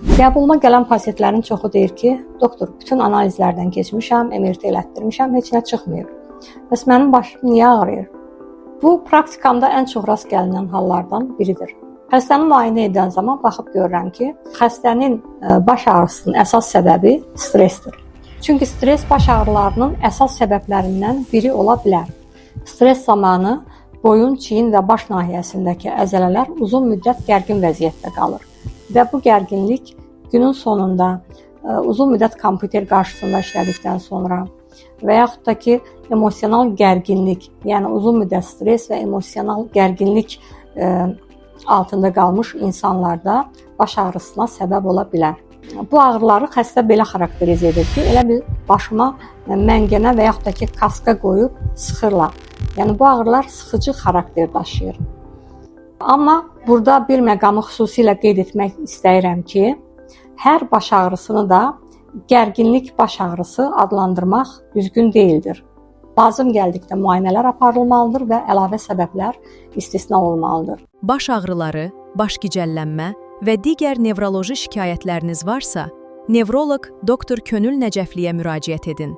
Qəbuluma gələn pasientlərin çoxu deyir ki, doktor, bütün analizlərdən keçmişəm, MRT elətdirmişəm, heç nə çıxmıyor. Bəs mənim başım niyə ağrıyır? Bu, praktikamda ən çox rast gəlinən hallardan biridir. Xəstəni müayinə edən zaman baxıb görürəm ki, xəstənin baş ağrısının əsas səbəbi stressdir. Çünki stress baş ağrılarının əsas səbəblərindən biri ola bilər. Stress zamanı boyun, çiyin və baş nahiyəsindəki əzələlər uzun müddət gərgin vəziyyətdə qalır. Və bu gərginlik günün sonunda uzun müddət kompüter qarşısında işlədikdən sonra və yaxud da ki, emosional gərginlik, yəni uzun müddət stress və emosional gərginlik altında qalmış insanlarda baş ağrısına səbəb ola bilər. Bu ağrıları xəstə belə xarakterizə edir ki, elə bir başıma məngənə və yaxud da ki, kaska qoyub sıxırlar. Yəni bu ağrılar sıxıcı xarakter daşıyır. Amma burada bir məqamı xüsusilə qeyd etmək istəyirəm ki, hər baş ağrısını da gərginlik baş ağrısı adlandırmaq düzgün deyildir. Lazım gəldikdə müayinələr aparılmalıdır və əlavə səbəblər istisna olmalıdır. Baş ağrıları, baş gicəllənmə və digər nevroloji şikayətləriniz varsa, nevroloq Dr. Könül Nəcəfliyə müraciət edin.